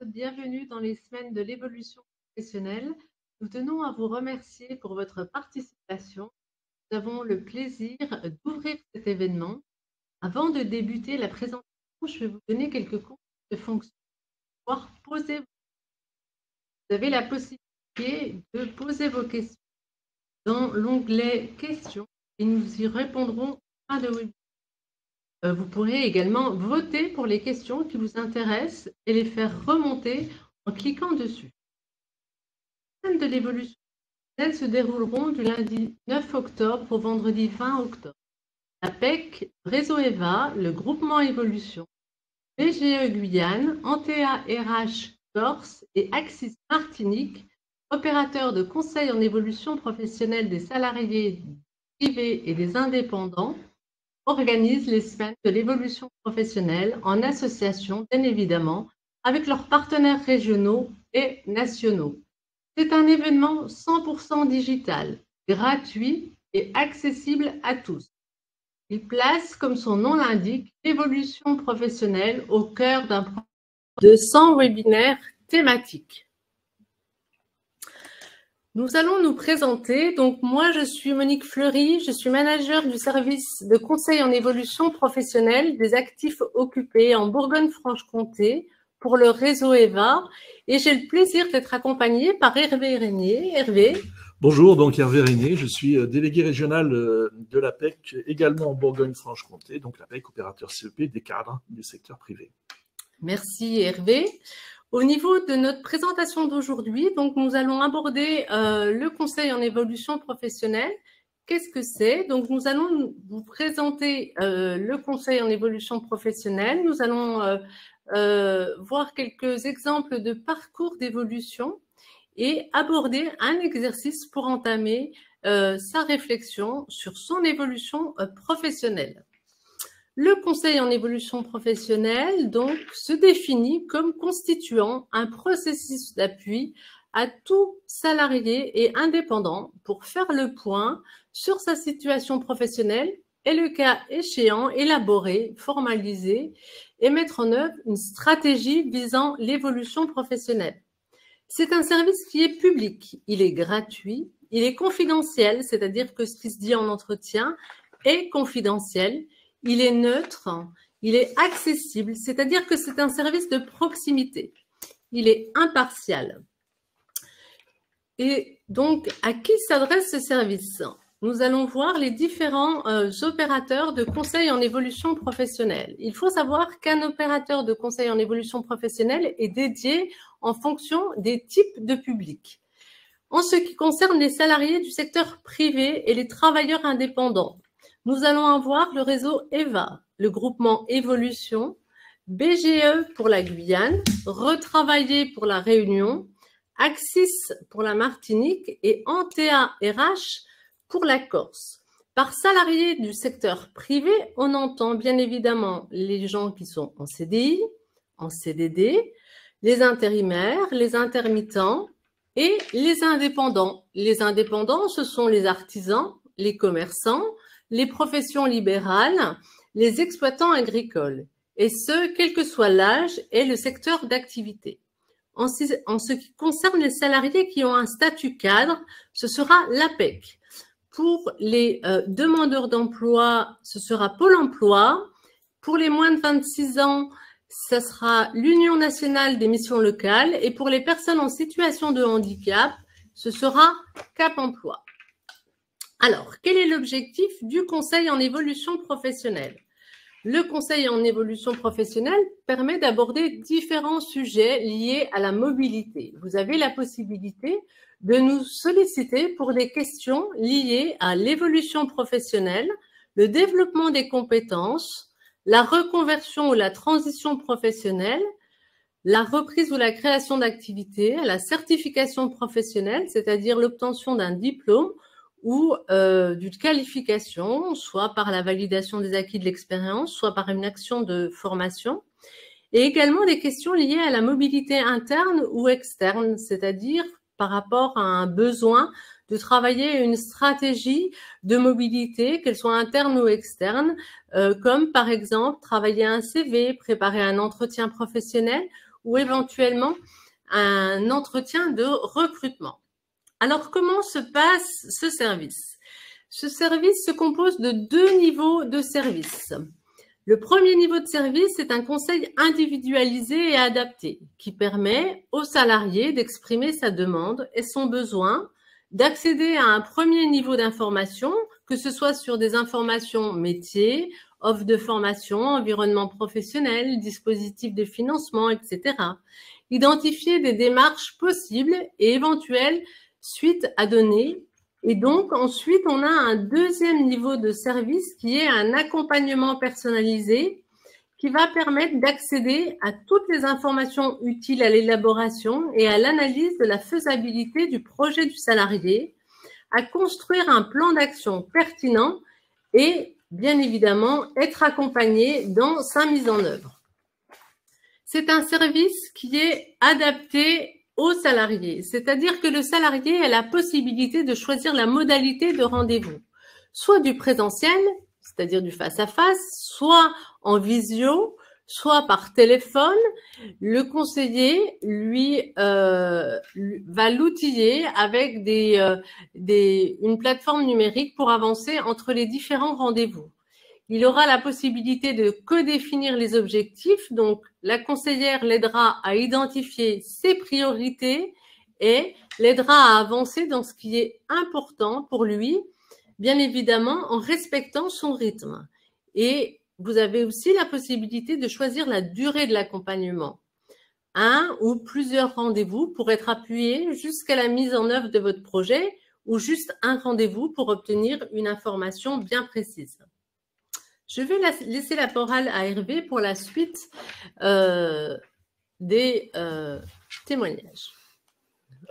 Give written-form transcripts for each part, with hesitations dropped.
Bienvenue dans les semaines de l'évolution professionnelle. Nous tenons à vous remercier pour votre participation. Nous avons le plaisir d'ouvrir cet événement. Avant de débuter la présentation, je vais vous donner quelques conseils de fonction pour pouvoir poser. Vous avez la possibilité de poser vos questions dans l'onglet questions et nous y répondrons à fin de webinaire. Vous pourrez également voter pour les questions qui vous intéressent et les faire remonter en cliquant dessus. Les semaines de l'évolution se dérouleront du lundi 9 octobre au vendredi 20 octobre. APEC, Réseau EVA, le groupement Évolution, BGE Guyane, Antea RH Corse et Axis Martinique, opérateurs de conseil en évolution professionnelle des salariés privés et des indépendants, organisent les semaines de l'évolution professionnelle en association, bien évidemment, avec leurs partenaires régionaux et nationaux. C'est un événement 100% digital, gratuit et accessible à tous. Il place, comme son nom l'indique, l'évolution professionnelle au cœur d'un programme de 100 webinaires thématiques. Nous allons nous présenter. Donc, moi, je suis Monique Fleury, je suis manager du service de conseil en évolution professionnelle des actifs occupés en Bourgogne-Franche-Comté pour le réseau EVA. Et j'ai le plaisir d'être accompagnée par Hervé Régnier. Hervé. Bonjour, donc Hervé Régnier, je suis délégué régional de l'APEC, également en Bourgogne-Franche-Comté, donc l'APEC, opérateur CEP des cadres du secteur privé. Merci Hervé. Au niveau de notre présentation d'aujourd'hui, donc nous allons aborder le conseil en évolution professionnelle. Qu'est-ce que c'est? Donc nous allons vous présenter le conseil en évolution professionnelle. Nous allons voir quelques exemples de parcours d'évolution et aborder un exercice pour entamer sa réflexion sur son évolution professionnelle. Le conseil en évolution professionnelle, donc, se définit comme constituant un processus d'appui à tout salarié et indépendant pour faire le point sur sa situation professionnelle et, le cas échéant, élaborer, formaliser et mettre en œuvre une stratégie visant l'évolution professionnelle. C'est un service qui est public, il est gratuit, il est confidentiel, c'est-à-dire que ce qui se dit en entretien est confidentiel. Il est neutre, il est accessible, c'est-à-dire que c'est un service de proximité. Il est impartial. Et donc, à qui s'adresse ce service? Nous allons voir les différents opérateurs de conseil en évolution professionnelle. Il faut savoir qu'un opérateur de conseil en évolution professionnelle est dédié en fonction des types de publics. En ce qui concerne les salariés du secteur privé et les travailleurs indépendants, nous allons avoir le réseau EVA, le groupement Évolution, BGE pour la Guyane, Retravailler pour la Réunion, Axis pour la Martinique et Antea RH pour la Corse. Par salariés du secteur privé, on entend bien évidemment les gens qui sont en CDI, en CDD, les intérimaires, les intermittents et les indépendants. Les indépendants, ce sont les artisans, les commerçants, les professions libérales, les exploitants agricoles, et ce, quel que soit l'âge et le secteur d'activité. En ce qui concerne les salariés qui ont un statut cadre, ce sera l'APEC. Pour les demandeurs d'emploi, ce sera Pôle emploi. Pour les moins de 26 ans, ce sera l'Union nationale des missions locales. Et pour les personnes en situation de handicap, ce sera Cap emploi. Alors, quel est l'objectif du conseil en évolution professionnelle? Le conseil en évolution professionnelle permet d'aborder différents sujets liés à la mobilité. Vous avez la possibilité de nous solliciter pour des questions liées à l'évolution professionnelle, le développement des compétences, la reconversion ou la transition professionnelle, la reprise ou la création d'activités, la certification professionnelle, c'est-à-dire l'obtention d'un diplôme ou d'une qualification, soit par la validation des acquis de l'expérience, soit par une action de formation, et également des questions liées à la mobilité interne ou externe, c'est-à-dire par rapport à un besoin de travailler une stratégie de mobilité, qu'elle soit interne ou externe, comme par exemple travailler un CV, préparer un entretien professionnel ou éventuellement un entretien de recrutement. Alors, comment se passe ce service? Ce service se compose de 2 niveaux de service. Le premier niveau de service est un conseil individualisé et adapté qui permet au salarié d'exprimer sa demande et son besoin, d'accéder à un premier niveau d'information, que ce soit sur des informations métiers, offre de formation, environnement professionnel, dispositifs de financement, etc. Identifier des démarches possibles et éventuelles suites à donner. Et donc, ensuite, on a un deuxième niveau de service qui est un accompagnement personnalisé qui va permettre d'accéder à toutes les informations utiles à l'élaboration et à l'analyse de la faisabilité du projet du salarié, à construire un plan d'action pertinent et, bien évidemment, être accompagné dans sa mise en œuvre. C'est un service qui est adapté aux salariés, c'est-à-dire que le salarié a la possibilité de choisir la modalité de rendez-vous, soit du présentiel, c'est-à-dire du face-à-face, soit en visio, soit par téléphone. Le conseiller, lui, va l'outiller avec une plateforme numérique pour avancer entre les différents rendez-vous. Il aura la possibilité de codéfinir les objectifs, donc la conseillère l'aidera à identifier ses priorités et l'aidera à avancer dans ce qui est important pour lui, bien évidemment en respectant son rythme. Et vous avez aussi la possibilité de choisir la durée de l'accompagnement. 1 ou plusieurs rendez-vous pour être appuyés jusqu'à la mise en œuvre de votre projet ou juste un rendez-vous pour obtenir une information bien précise. Je vais laisser la parole à Hervé pour la suite des témoignages.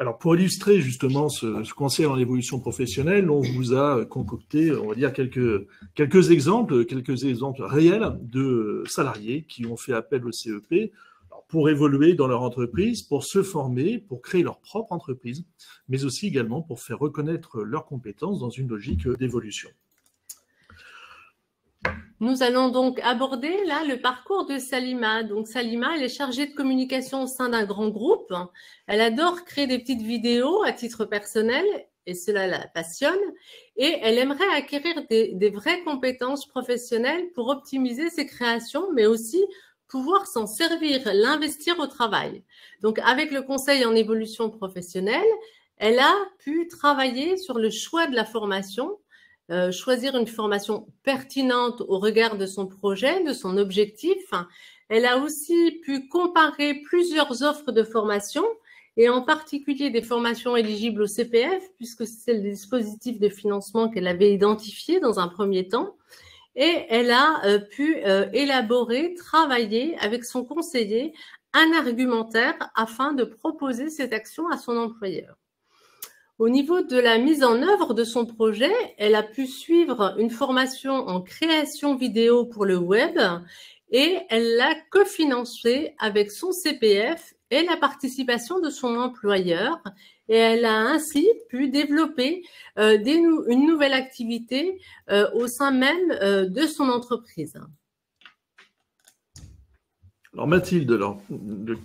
Alors, pour illustrer justement ce conseil en évolution professionnelle, on vous a concocté, on va dire, quelques exemples réels de salariés qui ont fait appel au CEP pour évoluer dans leur entreprise, pour se former, pour créer leur propre entreprise, mais aussi également pour faire reconnaître leurs compétences dans une logique d'évolution. Nous allons donc aborder là le parcours de Salima. Donc Salima, elle est chargée de communication au sein d'un grand groupe. Elle adore créer des petites vidéos à titre personnel et cela la passionne. Et elle aimerait acquérir des vraies compétences professionnelles pour optimiser ses créations, mais aussi pouvoir s'en servir, l'investir au travail. Donc avec le conseil en évolution professionnelle, elle a pu travailler sur le choix de la formation, choisir une formation pertinente au regard de son projet, de son objectif. Elle a aussi pu comparer plusieurs offres de formation et en particulier des formations éligibles au CPF puisque c'est le dispositif de financement qu'elle avait identifié dans un premier temps. Et elle a pu élaborer, travailler avec son conseiller un argumentaire afin de proposer cette action à son employeur. Au niveau de la mise en œuvre de son projet, elle a pu suivre une formation en création vidéo pour le web et elle l'a cofinancée avec son CPF et la participation de son employeur. Et elle a ainsi pu développer une nouvelle activité au sein même de son entreprise. Alors Mathilde, le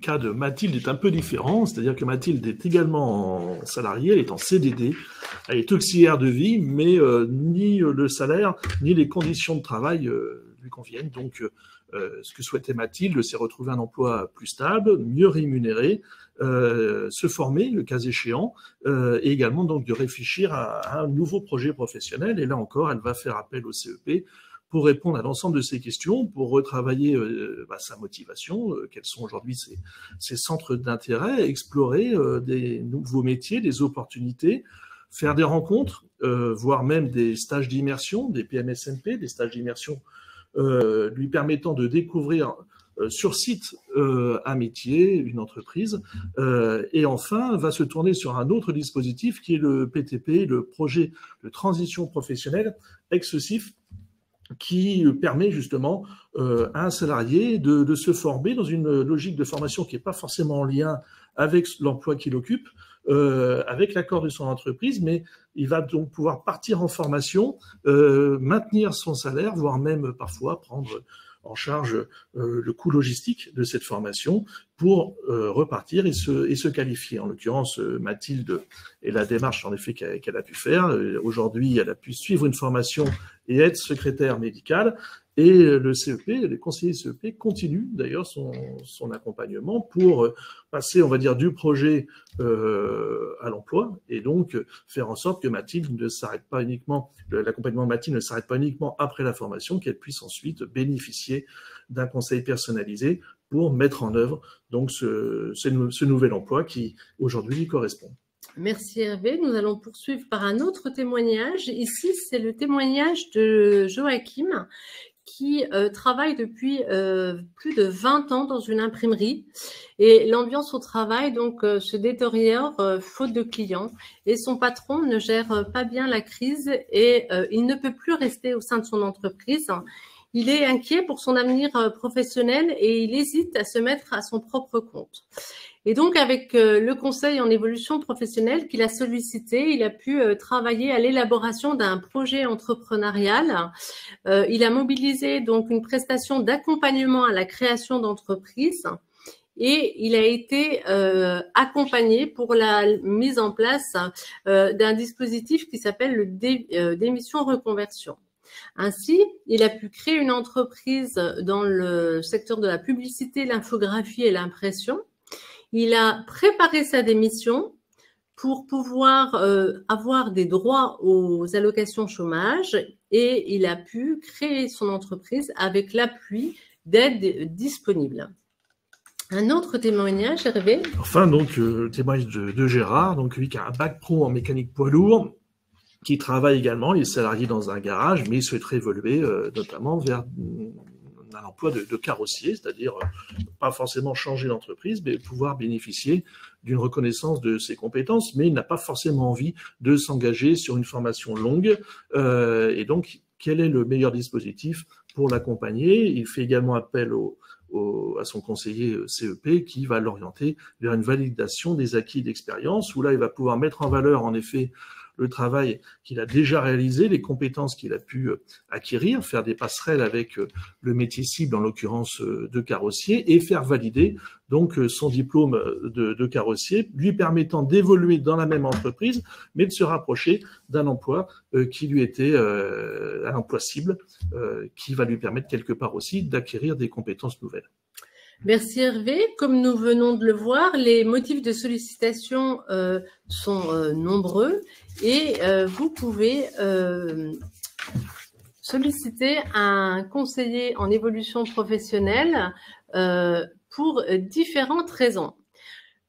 cas de Mathilde est un peu différent, c'est-à-dire que Mathilde est également salariée, elle est en CDD, elle est auxiliaire de vie, mais ni le salaire ni les conditions de travail lui conviennent. Donc ce que souhaitait Mathilde, c'est retrouver un emploi plus stable, mieux rémunéré, se former le cas échéant, et également donc de réfléchir à un nouveau projet professionnel. Et là encore, elle va faire appel au CEP pour répondre à l'ensemble de ces questions, pour retravailler sa motivation, quels sont aujourd'hui ses centres d'intérêt, explorer des nouveaux métiers, des opportunités, faire des rencontres, voire même des stages d'immersion, des PMSMP, des stages d'immersion lui permettant de découvrir sur site un métier, une entreprise, et enfin va se tourner sur un autre dispositif qui est le PTP, le projet de transition professionnelle ex-CIF, qui permet justement à un salarié de se former dans une logique de formation qui n'est pas forcément en lien avec l'emploi qu'il occupe, avec l'accord de son entreprise, mais il va donc pouvoir partir en formation, maintenir son salaire, voire même parfois prendre en charge le coût logistique de cette formation pour repartir et se qualifier. En l'occurrence, Mathilde et la démarche en effet qu'elle a pu faire. Aujourd'hui, elle a pu suivre une formation et être secrétaire médicale. Et le CEP, les conseillers CEP continuent d'ailleurs son accompagnement pour passer, on va dire, du projet à l'emploi et donc faire en sorte que Mathilde ne s'arrête pas uniquement, l'accompagnement de Mathilde ne s'arrête pas uniquement après la formation, qu'elle puisse ensuite bénéficier d'un conseil personnalisé pour mettre en œuvre donc ce nouvel emploi qui aujourd'hui lui correspond. Merci Hervé. Nous allons poursuivre par un autre témoignage. Ici, c'est le témoignage de Joachim qui travaille depuis plus de 20 ans dans une imprimerie et l'ambiance au travail donc se détériore faute de clients et son patron ne gère pas bien la crise et il ne peut plus rester au sein de son entreprise. Il est inquiet pour son avenir professionnel et il hésite à se mettre à son propre compte. Et donc, avec le conseil en évolution professionnelle qu'il a sollicité, il a pu travailler à l'élaboration d'un projet entrepreneurial. Il a mobilisé donc une prestation d'accompagnement à la création d'entreprises et il a été accompagné pour la mise en place d'un dispositif qui s'appelle le démission reconversion. Ainsi, il a pu créer une entreprise dans le secteur de la publicité, l'infographie et l'impression. Il a préparé sa démission pour pouvoir avoir des droits aux allocations chômage et il a pu créer son entreprise avec l'appui d'aides disponibles. Un autre témoignage, Hervé. Enfin, donc, le témoignage de Gérard, donc lui qui a un bac pro en mécanique poids lourd, qui travaille également, il est salarié dans un garage, mais il souhaiterait évoluer notamment vers un emploi de carrossier, c'est-à-dire pas forcément changer d'entreprise, mais pouvoir bénéficier d'une reconnaissance de ses compétences, mais il n'a pas forcément envie de s'engager sur une formation longue. Et donc, quel est le meilleur dispositif pour l'accompagner? Il fait également appel à son conseiller CEP qui va l'orienter vers une validation des acquis d'expérience, où là, il va pouvoir mettre en valeur, en effet, le travail qu'il a déjà réalisé, les compétences qu'il a pu acquérir, faire des passerelles avec le métier cible, en l'occurrence de carrossier, et faire valider donc son diplôme de carrossier, lui permettant d'évoluer dans la même entreprise, mais de se rapprocher d'un emploi qui lui était un emploi cible, qui va lui permettre quelque part aussi d'acquérir des compétences nouvelles. Merci Hervé. Comme nous venons de le voir, les motifs de sollicitation sont nombreux et vous pouvez solliciter un conseiller en évolution professionnelle pour différentes raisons.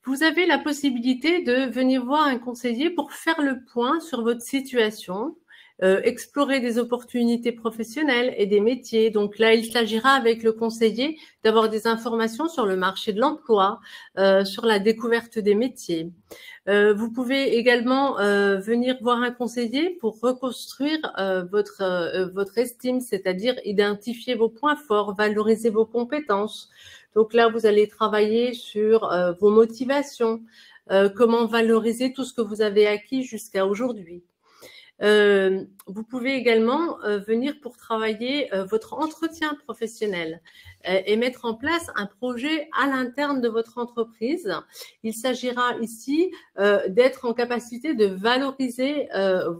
Vous avez la possibilité de venir voir un conseiller pour faire le point sur votre situation, explorer des opportunités professionnelles et des métiers. Donc là, il s'agira avec le conseiller d'avoir des informations sur le marché de l'emploi, sur la découverte des métiers. Vous pouvez également venir voir un conseiller pour reconstruire votre estime, c'est-à-dire identifier vos points forts, valoriser vos compétences. Donc là, vous allez travailler sur vos motivations, comment valoriser tout ce que vous avez acquis jusqu'à aujourd'hui. Vous pouvez également venir pour travailler votre entretien professionnel et mettre en place un projet à l'interne de votre entreprise. Il s'agira ici d'être en capacité de valoriser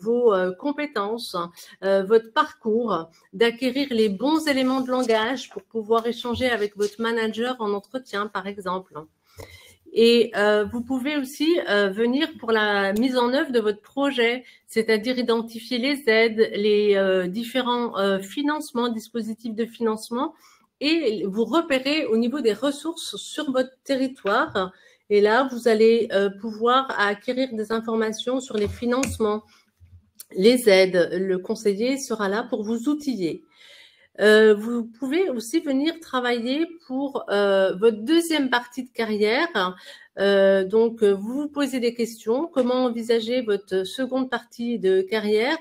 vos compétences, votre parcours, d'acquérir les bons éléments de langage pour pouvoir échanger avec votre manager en entretien, par exemple. Et vous pouvez aussi venir pour la mise en œuvre de votre projet, c'est-à-dire identifier les aides, les différents financements, dispositifs de financement, et vous repérer au niveau des ressources sur votre territoire. Et là, vous allez pouvoir acquérir des informations sur les financements, les aides. Le conseiller sera là pour vous outiller. Vous pouvez aussi venir travailler pour votre deuxième partie de carrière. Donc, vous vous posez des questions. Comment envisager votre seconde partie de carrière?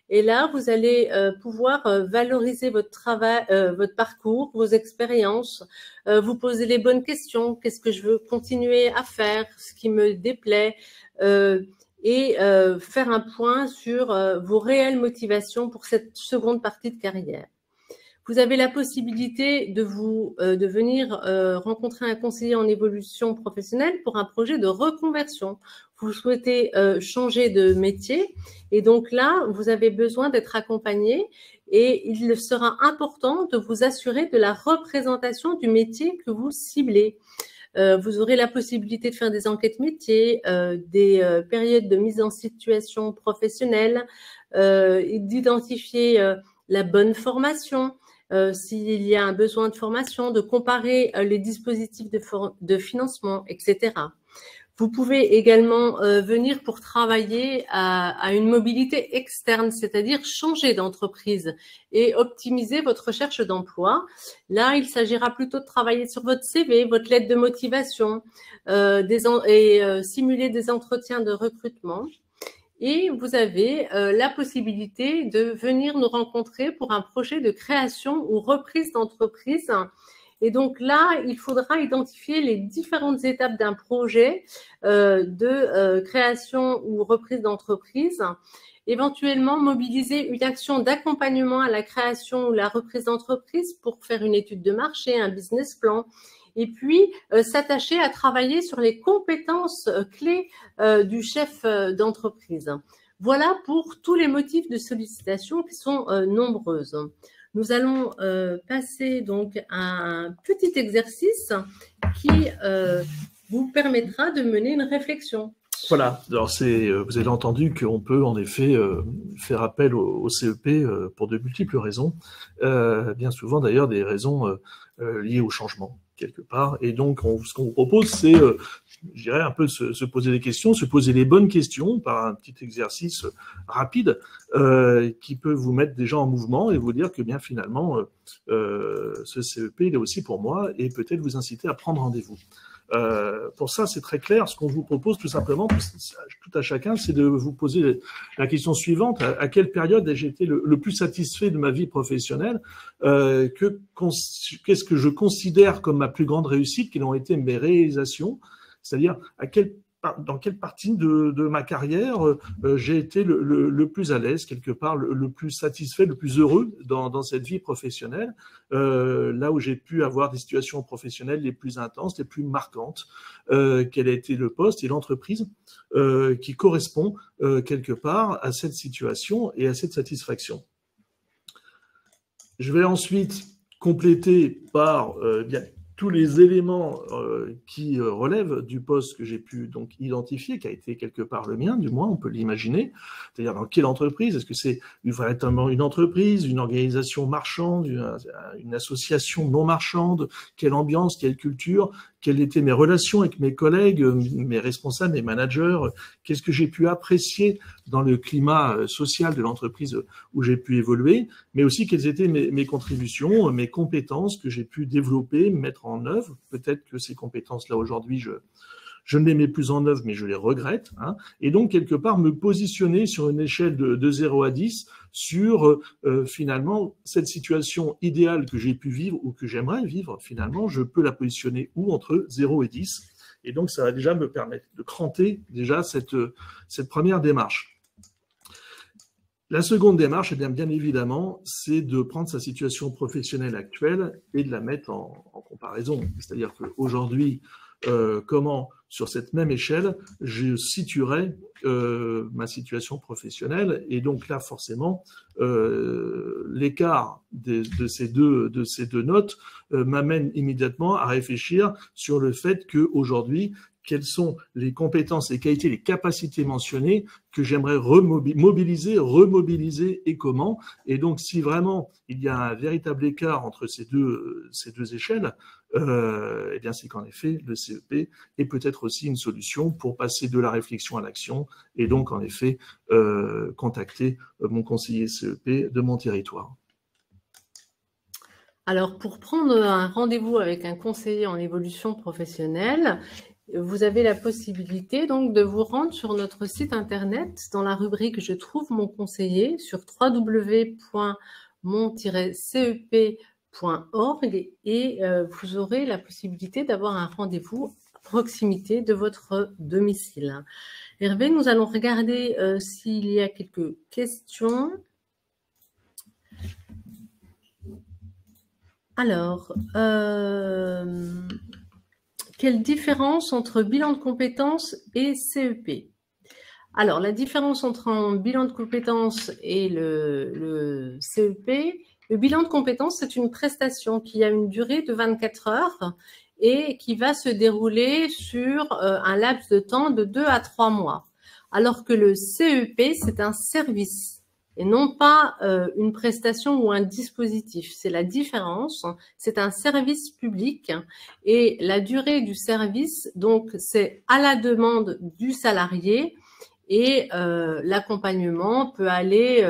Et là, vous allez pouvoir valoriser votre travail, votre parcours, vos expériences. Vous posez les bonnes questions. Qu'est-ce que je veux continuer à faire? Ce qui me déplaît et faire un point sur vos réelles motivations pour cette seconde partie de carrière. Vous avez la possibilité de venir rencontrer un conseiller en évolution professionnelle pour un projet de reconversion. Vous souhaitez changer de métier et donc là, vous avez besoin d'être accompagné et il sera important de vous assurer de la représentation du métier que vous ciblez. Vous aurez la possibilité de faire des enquêtes métiers, des périodes de mise en situation professionnelle, d'identifier la bonne formation, s'il y a un besoin de formation, de comparer les dispositifs de financement, etc. Vous pouvez également venir pour travailler à une mobilité externe, c'est-à-dire changer d'entreprise et optimiser votre recherche d'emploi. Là, il s'agira plutôt de travailler sur votre CV, votre lettre de motivation simuler des entretiens de recrutement. Et vous avez la possibilité de venir nous rencontrer pour un projet de création ou reprise d'entreprise. Et donc là, il faudra identifier les différentes étapes d'un projet de création ou reprise d'entreprise, éventuellement mobiliser une action d'accompagnement à la création ou la reprise d'entreprise pour faire une étude de marché, un business plan, et puis s'attacher à travailler sur les compétences clés du chef d'entreprise. Voilà pour tous les motifs de sollicitation qui sont nombreuses. Nous allons passer donc à un petit exercice qui vous permettra de mener une réflexion. Voilà, alors vous avez entendu qu'on peut en effet faire appel au CEP pour de multiples raisons, bien souvent d'ailleurs des raisons liées au changement quelque part. Et donc ce qu'on vous propose, c'est, je dirais, un peu se poser des questions, se poser les bonnes questions par un petit exercice rapide qui peut vous mettre déjà en mouvement et vous dire que bien finalement ce CEP il est aussi pour moi et peut-être vous inciter à prendre rendez-vous. Pour ça, c'est très clair. Ce qu'on vous propose, tout simplement, tout à chacun, c'est de vous poser la question suivante. À quelle période j'ai été le plus satisfait de ma vie professionnelle? Qu'est-ce que je considère comme ma plus grande réussite? Quelles ont été mes réalisations? C'est-à-dire, dans quelle partie de ma carrière j'ai été le plus à l'aise, quelque part, le plus satisfait, le plus heureux dans cette vie professionnelle, là où j'ai pu avoir des situations professionnelles les plus intenses, les plus marquantes, quel a été le poste et l'entreprise qui correspond quelque part à cette situation et à cette satisfaction. Je vais ensuite compléter par bien tous les éléments qui relèvent du poste que j'ai pu donc identifier, qui a été quelque part le mien, du moins on peut l'imaginer. C'est-à-dire dans quelle entreprise? Est-ce que c'est véritablement une entreprise, une organisation marchande, une association non marchande? Quelle ambiance, quelle culture? Quelles étaient mes relations avec mes collègues, mes responsables, mes managers? Qu'est-ce que j'ai pu apprécier dans le climat social de l'entreprise où j'ai pu évoluer? Mais aussi quelles étaient mes contributions, mes compétences que j'ai pu développer, mettre en œuvre. Peut-être que ces compétences-là, aujourd'hui, je ne les mets plus en œuvre, mais je les regrette. Hein. Et donc, quelque part, me positionner sur une échelle de 0 à 10 sur, finalement, cette situation idéale que j'ai pu vivre ou que j'aimerais vivre, finalement, je peux la positionner où entre 0 et 10. Et donc, ça va déjà me permettre de cranter déjà cette première démarche. La seconde démarche, eh bien évidemment, c'est de prendre sa situation professionnelle actuelle et de la mettre en comparaison. C'est-à-dire qu'aujourd'hui, comment, sur cette même échelle, je situerais ma situation professionnelle. Et donc là, forcément, l'écart de ces deux notes m'amène immédiatement à réfléchir sur le fait qu'aujourd'hui, quelles sont les compétences, les qualités, les capacités mentionnées que j'aimerais remobiliser et comment. Et donc, si vraiment il y a un véritable écart entre ces deux échelles, eh bien, c'est qu'en effet, le CEP est peut-être aussi une solution pour passer de la réflexion à l'action et donc, en effet, contacter mon conseiller CEP de mon territoire. Alors, pour prendre un rendez-vous avec un conseiller en évolution professionnelle, vous avez la possibilité donc de vous rendre sur notre site internet dans la rubrique « Je trouve mon conseiller » sur www.mon-cep.org et vous aurez la possibilité d'avoir un rendez-vous à proximité de votre domicile. Hervé, nous allons regarder s'il y a quelques questions. Alors, quelle différence entre bilan de compétences et CEP? Alors, la différence entre un bilan de compétences et le CEP, le bilan de compétences, c'est une prestation qui a une durée de 24 heures et qui va se dérouler sur un laps de temps de 2 à 3 mois. Alors que le CEP, c'est un service et non pas une prestation ou un dispositif. C'est la différence. C'est un service public et la durée du service, donc, c'est à la demande du salarié. Et l'accompagnement peut aller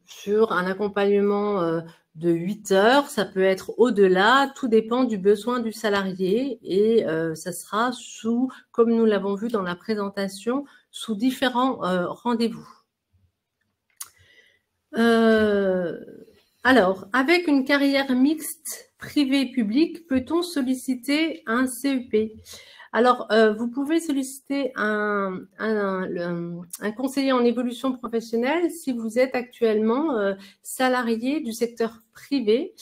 sur un accompagnement de 8 heures, ça peut être au-delà, tout dépend du besoin du salarié et ça sera sous, comme nous l'avons vu dans la présentation, sous différents rendez-vous. Alors, avec une carrière mixte privé-public, peut-on solliciter un CEP? Alors, vous pouvez solliciter un conseiller en évolution professionnelle si vous êtes actuellement salarié du secteur privé,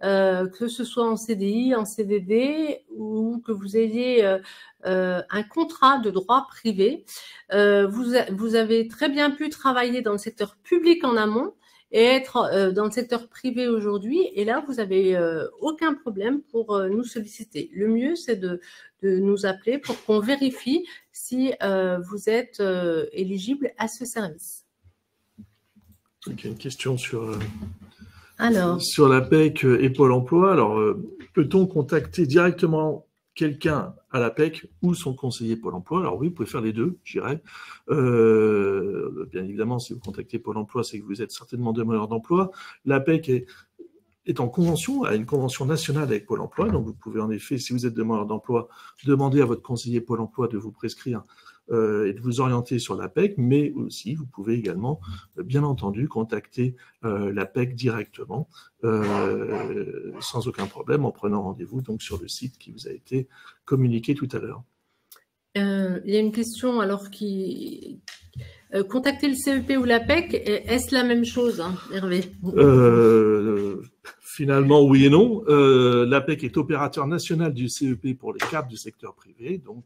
que ce soit en CDI, en CDD ou que vous ayez un contrat de droit privé. Vous avez très bien pu travailler dans le secteur public en amont et être dans le secteur privé aujourd'hui. Et là, vous n'avez aucun problème pour nous solliciter. Le mieux, c'est de nous appeler pour qu'on vérifie si vous êtes éligible à ce service. Il y a une question sur Alors, l'APEC et Pôle emploi. Alors, peut-on contacter directement quelqu'un à l'APEC ou son conseiller Pôle emploi? Alors oui, vous pouvez faire les deux, je dirais. Bien évidemment, si vous contactez Pôle emploi, c'est que vous êtes certainement demandeur d'emploi. L'APEC est en convention, a une convention nationale avec Pôle emploi. Donc, vous pouvez en effet, si vous êtes demandeur d'emploi, demander à votre conseiller Pôle emploi de vous prescrire et de vous orienter sur l'APEC, mais aussi, vous pouvez également, bien entendu, contacter l'APEC directement, sans aucun problème, en prenant rendez-vous donc sur le site qui vous a été communiqué tout à l'heure. Il y a une question alors qui... contacter le CEP ou l'APEC, est-ce la même chose, hein, Hervé? Finalement, oui et non. L'APEC est opérateur national du CEP pour les cadres du secteur privé. Donc,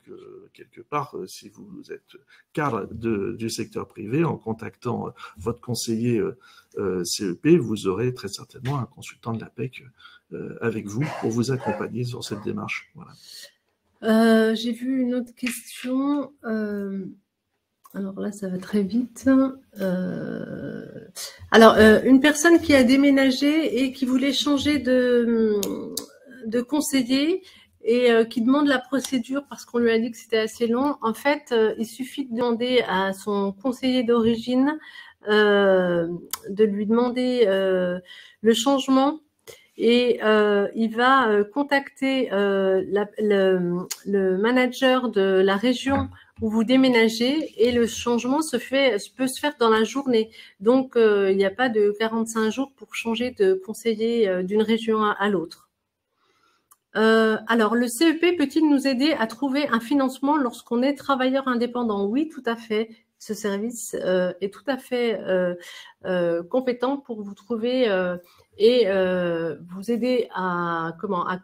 quelque part, si vous êtes cadre du secteur privé, en contactant votre conseiller CEP, vous aurez très certainement un consultant de l'APEC avec vous pour vous accompagner sur cette démarche. Voilà. J'ai vu une autre question. Alors là, ça va très vite. Alors, une personne qui a déménagé et qui voulait changer de conseiller et qui demande la procédure parce qu'on lui a dit que c'était assez long. En fait, il suffit de demander à son conseiller d'origine de lui demander le changement et il va contacter le manager de la région où vous déménagez et le changement peut se faire dans la journée. Donc, il n'y a pas de 45 jours pour changer de conseiller d'une région à l'autre. Alors, le CEP peut-il nous aider à trouver un financement lorsqu'on est travailleur indépendant? Oui, tout à fait. Ce service est tout à fait compétent pour vous trouver et vous aider à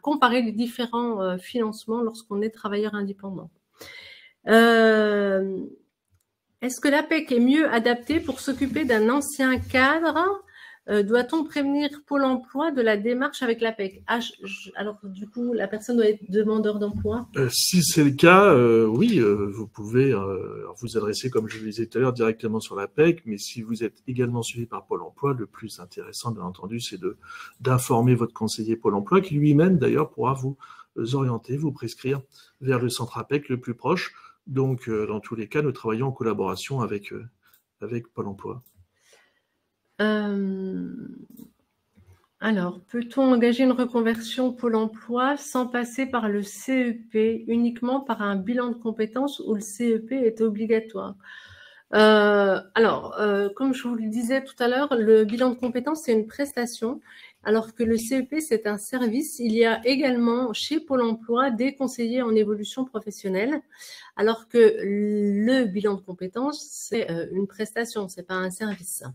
comparer les différents financements lorsqu'on est travailleur indépendant. Est-ce que l'APEC est mieux adaptée pour s'occuper d'un ancien cadre? Doit-on prévenir Pôle emploi de la démarche avec l'APEC? Alors, du coup, la personne doit être demandeur d'emploi? Si c'est le cas, oui, vous pouvez vous adresser, comme je le disais tout à l'heure, directement sur l'APEC, mais si vous êtes également suivi par Pôle emploi, le plus intéressant, bien entendu, c'est d'informer votre conseiller Pôle emploi, qui lui-même, d'ailleurs, pourra vous orienter, vous prescrire vers le centre APEC le plus proche. Donc, dans tous les cas, nous travaillons en collaboration avec Pôle emploi. Alors, peut-on engager une reconversion Pôle emploi sans passer par le CEP, uniquement par un bilan de compétences où le CEP est obligatoire? Alors, comme je vous le disais tout à l'heure, le bilan de compétences, c'est une prestation, alors que le CEP, c'est un service. Il y a également chez Pôle emploi des conseillers en évolution professionnelle, alors que le bilan de compétences, c'est une prestation, c'est pas un service.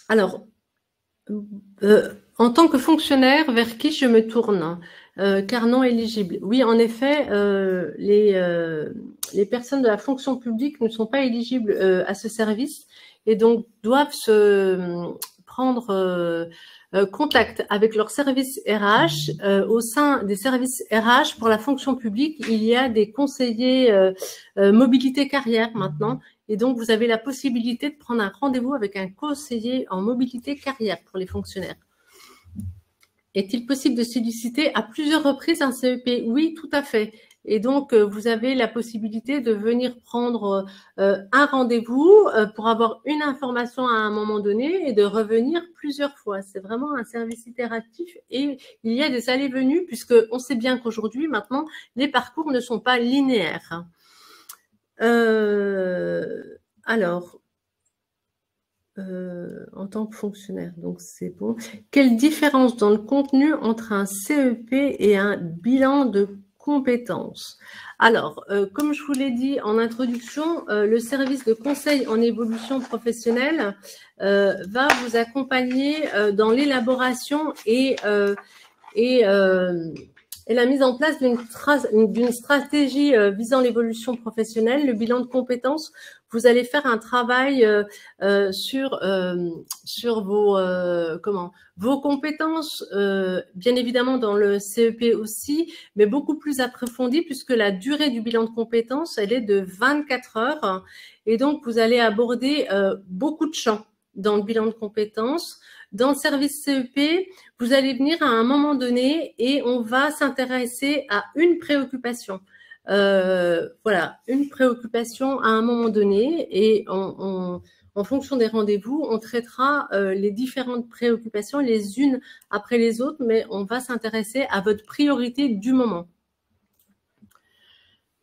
Alors, en tant que fonctionnaire, vers qui je me tourne? Car non éligible. Oui, en effet, les personnes de la fonction publique ne sont pas éligibles à ce service et donc doivent se prendre contact avec leur service RH. Au sein des services RH pour la fonction publique, il y a des conseillers mobilité carrière maintenant. Et donc, vous avez la possibilité de prendre un rendez-vous avec un conseiller en mobilité carrière pour les fonctionnaires. Est-il possible de solliciter à plusieurs reprises un CEP? Oui, tout à fait. Et donc, vous avez la possibilité de venir prendre un rendez-vous pour avoir une information à un moment donné et de revenir plusieurs fois. C'est vraiment un service itératif et il y a des allées-venues puisqu'on sait bien qu'aujourd'hui, maintenant, les parcours ne sont pas linéaires. Alors, en tant que fonctionnaire, donc c'est bon. Quelle différence dans le contenu entre un CEP et un bilan de compétences? Alors, comme je vous l'ai dit en introduction, le service de conseil en évolution professionnelle va vous accompagner dans l'élaboration et la mise en place d'une stratégie visant l'évolution professionnelle, le bilan de compétences. Vous allez faire un travail sur vos compétences, bien évidemment dans le CEP aussi, mais beaucoup plus approfondi puisque la durée du bilan de compétences, elle est de 24 heures. Et donc, vous allez aborder beaucoup de champs dans le bilan de compétences. Dans le service CEP, vous allez venir à un moment donné et on va s'intéresser à une préoccupation. Voilà, une préoccupation à un moment donné et en fonction des rendez-vous, on traitera les différentes préoccupations les unes après les autres, mais on va s'intéresser à votre priorité du moment.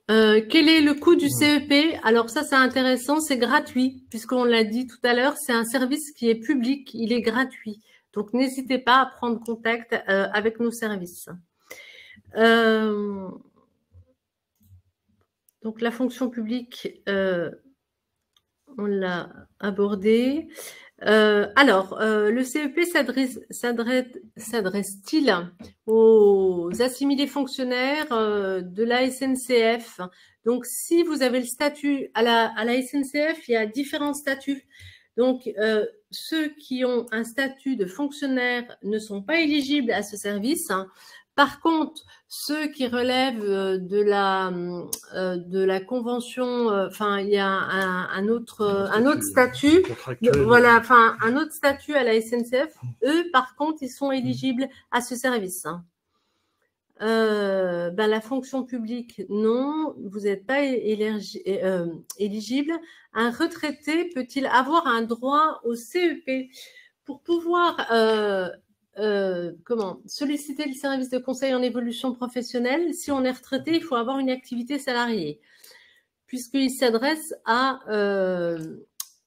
Quel est le coût du CEP? Alors ça, c'est intéressant, c'est gratuit, puisqu'on l'a dit tout à l'heure, c'est un service qui est public, il est gratuit. Donc, n'hésitez pas à prendre contact avec nos services. Donc, la fonction publique, on l'a abordé. Alors, le CEP s'adresse-t-il aux assimilés fonctionnaires de la SNCF? Donc, si vous avez le statut à la SNCF, il y a différents statuts. Donc, ceux qui ont un statut de fonctionnaire ne sont pas éligibles à ce service. Par contre, ceux qui relèvent de la convention, enfin, il y a un autre statut, voilà, enfin, un autre statut à la SNCF. Eux, par contre, ils sont éligibles à ce service. La fonction publique, non, vous n'êtes pas éligible. Un retraité peut-il avoir un droit au CEP? Pour pouvoir solliciter le service de conseil en évolution professionnelle, si on est retraité, il faut avoir une activité salariée, puisqu'il s'adresse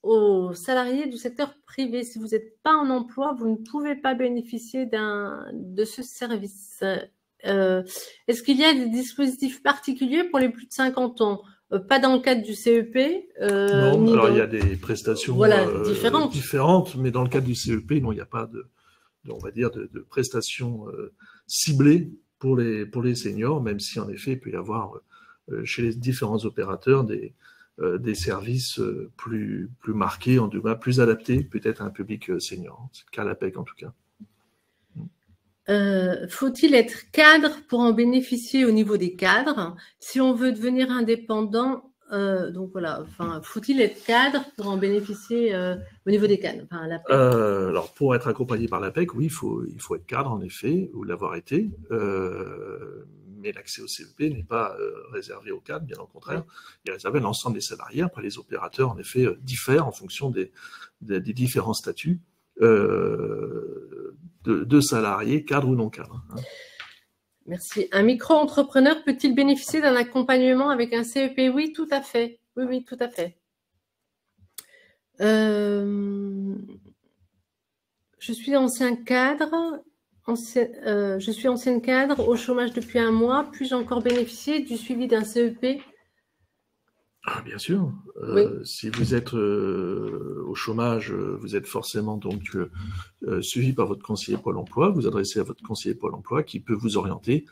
aux salariés du secteur privé. Si vous n'êtes pas en emploi, vous ne pouvez pas bénéficier de ce service. Est-ce qu'il y a des dispositifs particuliers pour les plus de 50 ans? Pas dans le cadre du CEP. Non, alors il y a des prestations différentes, mais dans le cadre du CEP, non, il n'y a pas on va dire, de prestations ciblées pour les seniors, même si en effet il peut y avoir chez les différents opérateurs des services plus marqués, en tout cas plus adaptés peut-être à un public senior. C'est le cas à l'APEC en tout cas. Faut-il être cadre pour en bénéficier au niveau des cadres? Si on veut devenir indépendant, donc voilà, enfin, faut-il être cadre pour en bénéficier au niveau des cadres, enfin, à l'APEC? Alors, pour être accompagné par l'APEC, oui, il faut être cadre, en effet, ou l'avoir été. Mais l'accès au CEP n'est pas réservé aux cadres, bien au contraire. Il est réservé à l'ensemble des salariés. Après, les opérateurs, en effet, diffèrent en fonction des différents statuts de salariés, cadres ou non cadres. Hein. Merci. Un micro-entrepreneur peut-il bénéficier d'un accompagnement avec un CEP? Oui, tout à fait. Oui, tout à fait. Je suis ancien cadre. Je suis ancienne cadre au chômage depuis 1 mois. Puis-je encore bénéficier du suivi d'un CEP? Ah, bien sûr. Oui. Si vous êtes au chômage, vous êtes forcément donc suivi par votre conseiller Pôle emploi. Vous adressez à votre conseiller Pôle emploi qui peut vous orienter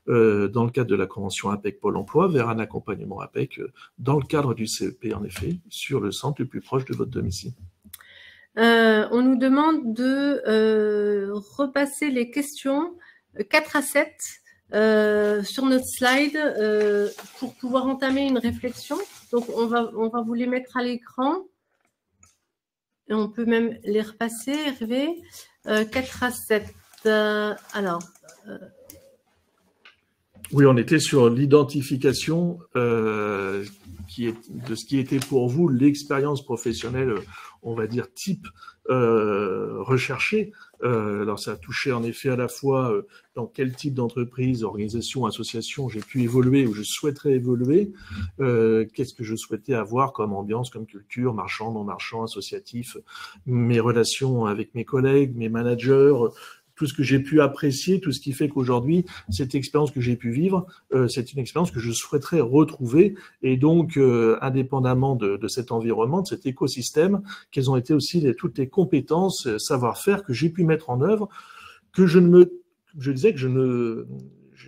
dans le cadre de la convention APEC Pôle emploi vers un accompagnement APEC dans le cadre du CEP, en effet, sur le centre le plus proche de votre domicile. On nous demande de repasser les questions 4 à 7 sur notre slide pour pouvoir entamer une réflexion. Donc, on va vous les mettre à l'écran. Et on peut même les repasser, Hervé. 4 à 7. Alors. Oui, on était sur l'identification de ce qui était pour vous l'expérience professionnelle, on va dire type recherchée. Alors ça a touché en effet à la fois dans quel type d'entreprise, organisation, association j'ai pu évoluer ou je souhaiterais évoluer, qu'est-ce que je souhaitais avoir comme ambiance, comme culture, marchand, non marchand, associatif, mes relations avec mes collègues, mes managers, tout ce que j'ai pu apprécier, tout ce qui fait qu'aujourd'hui, cette expérience que j'ai pu vivre, c'est une expérience que je souhaiterais retrouver. Et donc, indépendamment de cet environnement, de cet écosystème, quelles ont été aussi toutes les compétences, savoir-faire que j'ai pu mettre en œuvre, que je disais que je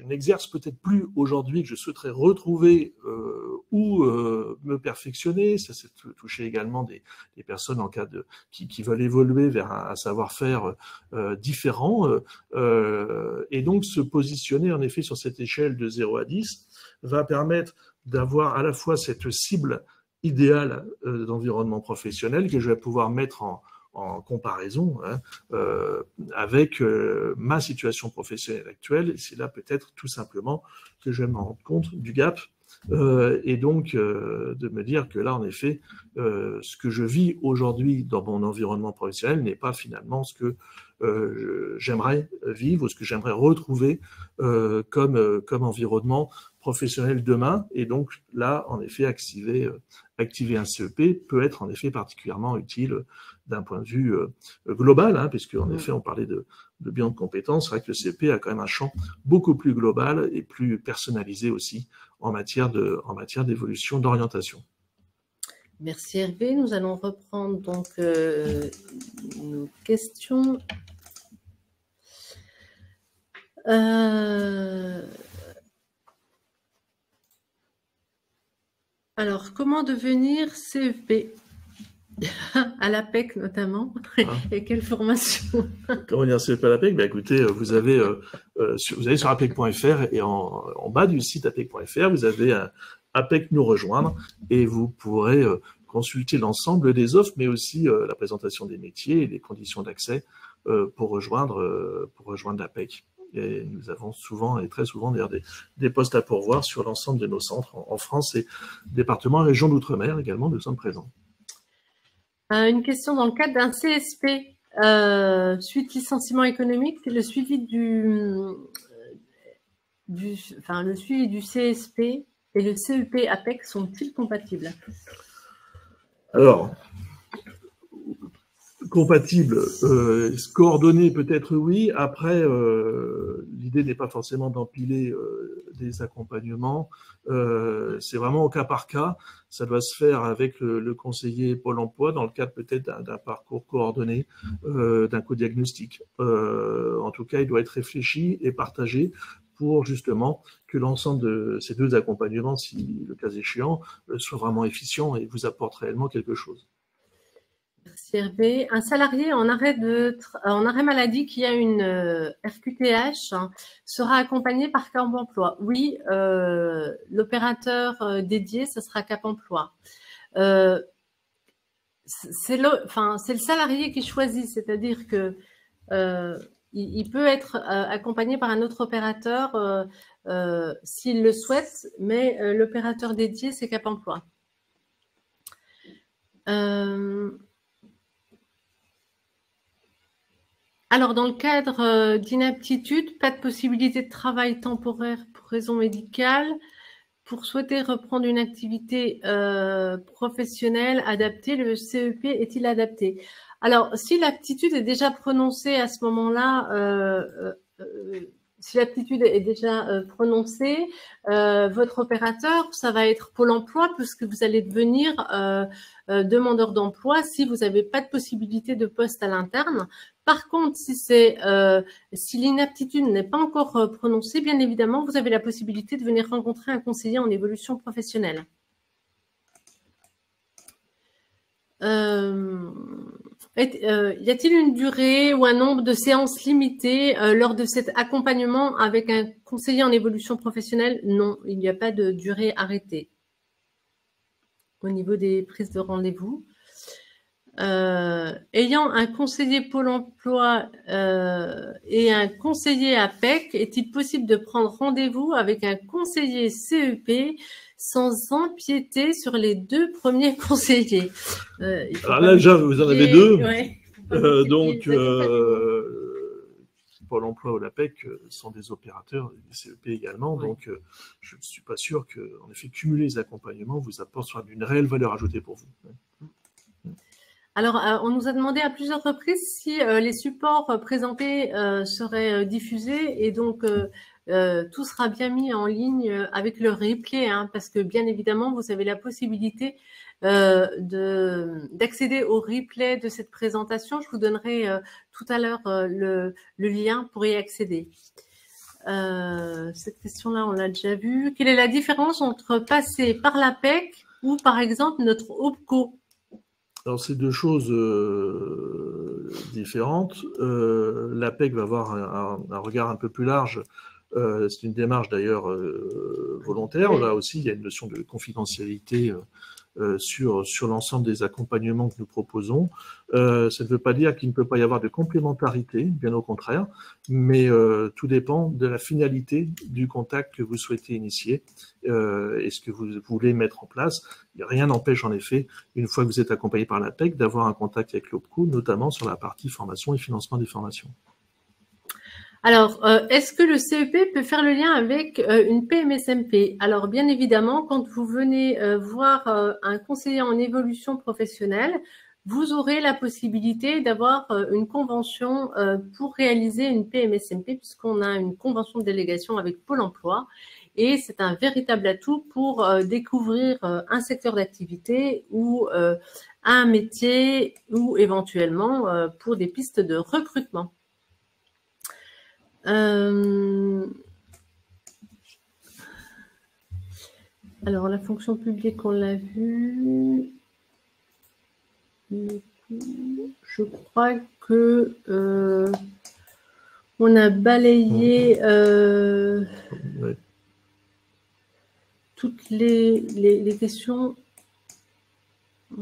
n'exerce peut-être plus aujourd'hui, que je souhaiterais retrouver ou me perfectionner. Ça s'est touché également des personnes en cas qui veulent évoluer vers un savoir-faire différent. Et donc, se positionner en effet sur cette échelle de 0 à 10 va permettre d'avoir à la fois cette cible idéale d'environnement professionnel que je vais pouvoir mettre en comparaison avec ma situation professionnelle actuelle. Et c'est là peut-être tout simplement que je vais me rendre compte du gap et donc de me dire que là, en effet, ce que je vis aujourd'hui dans mon environnement professionnel n'est pas finalement ce que j'aimerais vivre ou ce que j'aimerais retrouver comme environnement professionnel demain. Et donc là, en effet, activer un CEP peut être en effet particulièrement utile d'un point de vue global, hein, puisque en effet on parlait de bilan de compétences. C'est vrai que le CEP a quand même un champ beaucoup plus global et plus personnalisé aussi en matière d'évolution, d'orientation. Merci Hervé. Nous allons reprendre donc nos questions. Alors, comment devenir CEP à l'APEC notamment, et quelle formation? Comment dire CEP à l'APEC? Écoutez, vous allez sur apec.fr et en bas du site apec.fr, vous avez APEC nous rejoindre et vous pourrez consulter l'ensemble des offres, mais aussi la présentation des métiers et des conditions d'accès pour rejoindre l'APEC. Et nous avons souvent et très souvent d'ailleurs des postes à pourvoir sur l'ensemble de nos centres en France et départements et régions d'outre-mer également, nous sommes présents. Une question dans le cadre d'un CSP, suite licenciement économique, le suivi le suivi du CSP et le CEP APEC sont-ils compatibles? Alors, compatible, coordonné peut-être oui. Après, l'idée n'est pas forcément d'empiler des accompagnements. C'est vraiment au cas par cas. Ça doit se faire avec le conseiller Pôle emploi dans le cadre peut-être d'un parcours coordonné, d'un co-diagnostic. En tout cas, il doit être réfléchi et partagé pour justement que l'ensemble de ces deux accompagnements, si le cas échéant, soit vraiment efficient et vous apporte réellement quelque chose. Merci Hervé. Un salarié en arrêt maladie qui a une RQTH sera accompagné par Cap emploi. Oui, l'opérateur dédié, ce sera Cap emploi. C'est le salarié qui choisit, c'est-à-dire que il peut être accompagné par un autre opérateur s'il le souhaite, mais l'opérateur dédié, c'est Cap emploi. Alors, dans le cadre d'inaptitude, pas de possibilité de travail temporaire pour raison médicale. Pour souhaiter reprendre une activité professionnelle adaptée, le CEP est-il adapté? Alors, si l'aptitude est déjà prononcée à ce moment-là, si l'aptitude est déjà prononcée, votre opérateur, ça va être Pôle emploi, puisque vous allez devenir demandeur d'emploi si vous n'avez pas de possibilité de poste à l'interne. Par contre, si l'inaptitude n'est pas encore prononcée, bien évidemment, vous avez la possibilité de venir rencontrer un conseiller en évolution professionnelle. Y a-t-il une durée ou un nombre de séances limitées lors de cet accompagnement avec un conseiller en évolution professionnelle? Non, il n'y a pas de durée arrêtée au niveau des prises de rendez-vous. Ayant un conseiller Pôle emploi et un conseiller APEC, est-il possible de prendre rendez-vous avec un conseiller CEP sans empiéter sur les 2 premiers conseillers? Alors là, déjà, vous en avez 2. Ouais. Donc, Pôle emploi ou l'APEC sont des opérateurs, des CEP également. Oui. Donc, je ne suis pas sûr qu'en effet, cumuler les accompagnements vous apporte une réelle valeur ajoutée pour vous. Alors, on nous a demandé à plusieurs reprises si les supports présentés seraient diffusés, et donc tout sera bien mis en ligne avec le replay, hein, parce que bien évidemment, vous avez la possibilité d'accéder au replay de cette présentation. Je vous donnerai tout à l'heure le lien pour y accéder. Cette question-là, on l'a déjà vue. Quelle est la différence entre passer par l'APEC ou, par exemple, notre OPCO? Alors, c'est 2 choses différentes. L'APEC va avoir un regard un peu plus large. C'est une démarche d'ailleurs volontaire. Là aussi, il y a une notion de confidentialité sur l'ensemble des accompagnements que nous proposons. Ça ne veut pas dire qu'il ne peut pas y avoir de complémentarité, bien au contraire, mais tout dépend de la finalité du contact que vous souhaitez initier et ce que vous voulez mettre en place. Rien n'empêche en effet, une fois que vous êtes accompagné par l'APEC, d'avoir un contact avec l'OPCO, notamment sur la partie formation et financement des formations. Alors, est-ce que le CEP peut faire le lien avec une PMSMP? Alors, bien évidemment, quand vous venez voir un conseiller en évolution professionnelle, vous aurez la possibilité d'avoir une convention pour réaliser une PMSMP, puisqu'on a une convention de délégation avec Pôle emploi. Et c'est un véritable atout pour découvrir un secteur d'activité ou un métier, ou éventuellement pour des pistes de recrutement. Alors, la fonction publique, on l'a vu. Je crois que on a balayé toutes les questions.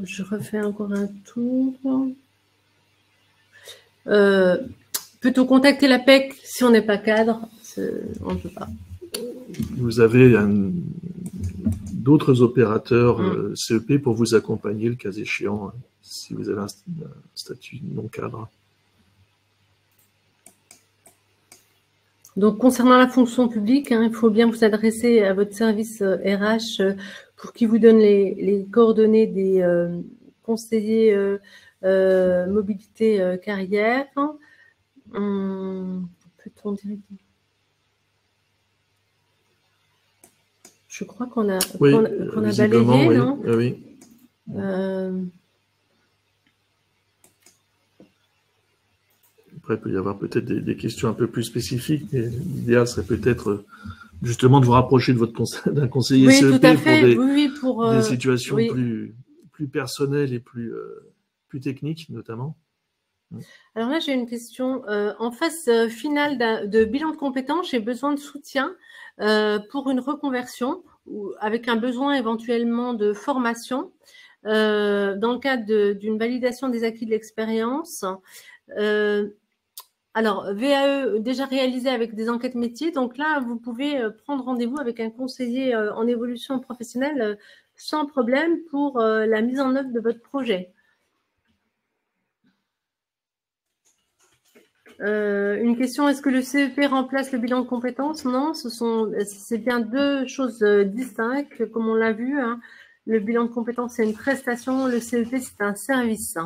Je refais encore un tour. Peut-on contacter l'APEC si on n'est pas cadre? On ne peut pas. Vous avez d'autres opérateurs CEP pour vous accompagner, le cas échéant, si vous avez un statut non cadre. Donc, concernant la fonction publique, hein, il faut bien vous adresser à votre service RH pour qu'il vous donne les coordonnées des conseillers mobilité carrière. Peut-on dire... Je crois qu'on a, oui, qu'on a balayé, oui, non? Oui. Après, il peut y avoir peut-être des questions un peu plus spécifiques, mais l'idéal serait peut-être justement de vous rapprocher de d'un conseiller CEP pour des situations plus personnelles et plus techniques, notamment. Alors là, j'ai une question. En phase finale de bilan de compétences, j'ai besoin de soutien pour une reconversion ou avec un besoin éventuellement de formation dans le cadre d'une validation des acquis de l'expérience. Alors, VAE déjà réalisé avec des enquêtes métiers. Donc là, vous pouvez prendre rendez-vous avec un conseiller en évolution professionnelle sans problème pour la mise en œuvre de votre projet. Une question, est-ce que le CEP remplace le bilan de compétences? Non, c'est bien 2 choses distinctes, comme on l'a vu. Hein. Le bilan de compétences, c'est une prestation, le CEP, c'est un service.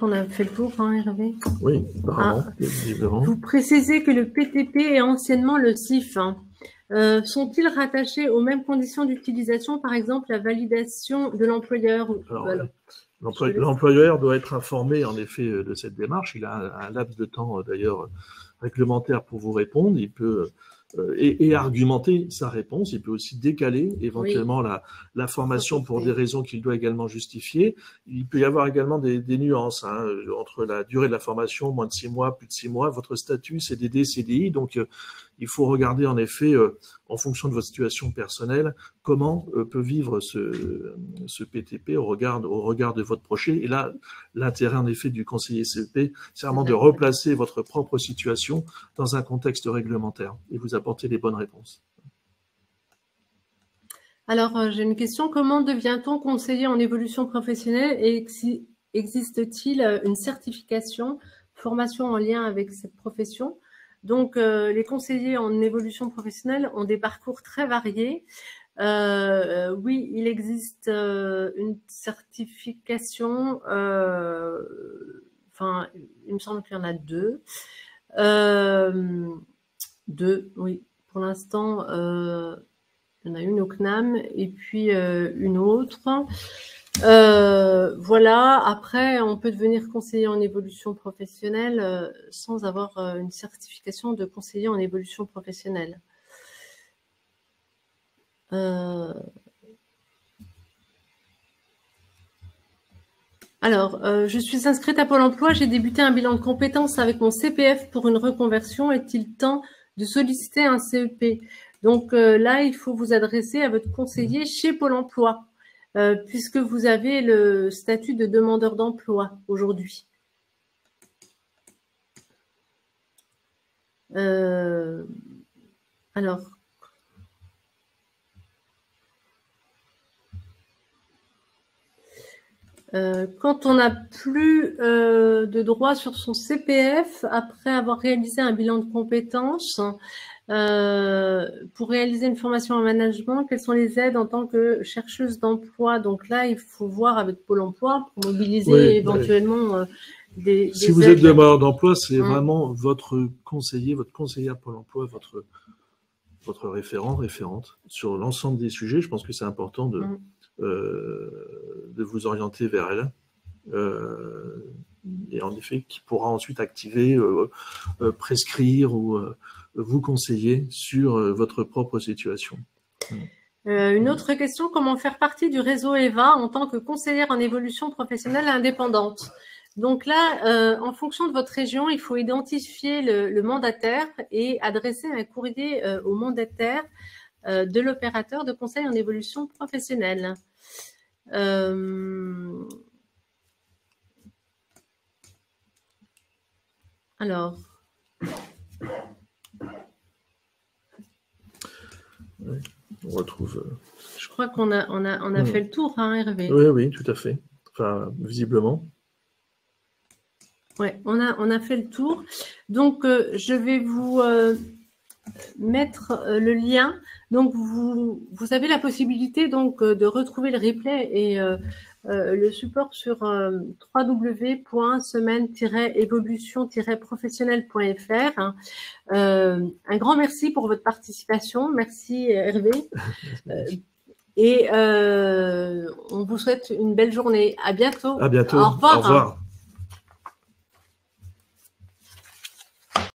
On a fait le tour, hein, Hervé. Oui, apparemment, visiblement. Vous précisez que le PTP est anciennement le CIF. Hein. Sont-ils rattachés aux mêmes conditions d'utilisation, par exemple la validation de l'employeur? L'employeur doit être informé en effet de cette démarche. Il a un laps de temps d'ailleurs réglementaire pour vous répondre. Il peut et argumenter sa réponse. Il peut aussi décaler éventuellement la formation pour des raisons qu'il doit également justifier. Il peut y avoir également des nuances entre la durée de la formation, moins de 6 mois, plus de 6 mois, votre statut, CDD, CDI. Donc, il faut regarder en effet, en fonction de votre situation personnelle, comment peut vivre ce PTP au regard de votre projet. Et là, l'intérêt en effet du conseiller CEP, c'est vraiment de replacer votre propre situation dans un contexte réglementaire et vous apporter les bonnes réponses. Alors, j'ai une question. Comment devient-on conseiller en évolution professionnelle et existe-t-il une certification, formation en lien avec cette profession? Donc, les conseillers en évolution professionnelle ont des parcours très variés. Oui, il existe une certification, enfin, il me semble qu'il y en a deux. Oui, pour l'instant, il y en a une au CNAM et puis une autre. Voilà, après, on peut devenir conseiller en évolution professionnelle sans avoir une certification de conseiller en évolution professionnelle. Alors, je suis inscrite à Pôle emploi, j'ai débuté un bilan de compétences avec mon CPF pour une reconversion. Est-il temps de solliciter un CEP? Donc là, il faut vous adresser à votre conseiller chez Pôle emploi. Puisque vous avez le statut de demandeur d'emploi aujourd'hui. Alors, quand on n'a plus de droit sur son CPF, après avoir réalisé un bilan de compétences, pour réaliser une formation en management, quelles sont les aides en tant que chercheuse d'emploi? Donc là, il faut voir avec Pôle emploi pour mobiliser éventuellement des Si vous êtes demandeur d'emploi, c'est vraiment votre conseiller, votre conseillère Pôle emploi, votre référente sur l'ensemble des sujets. Je pense que c'est important de vous orienter vers elle. Et en effet, qui pourra ensuite activer, prescrire ou vous conseiller sur votre propre situation. Une autre question, comment faire partie du réseau EVA en tant que conseillère en évolution professionnelle indépendante? Donc là, en fonction de votre région, il faut identifier le mandataire et adresser un courrier au mandataire de l'opérateur de conseil en évolution professionnelle. Alors... Oui, on retrouve... Je crois qu'on a fait le tour, hein, Hervé? Oui, tout à fait. Enfin, visiblement. Oui, on a fait le tour. Donc, je vais vous mettre le lien. Donc, vous avez la possibilité donc, de retrouver le replay et le support sur www.semaine-évolution-professionnelle.fr. Un grand merci pour votre participation. Merci Hervé. Et on vous souhaite une belle journée. À bientôt. À bientôt. Au revoir. Au revoir.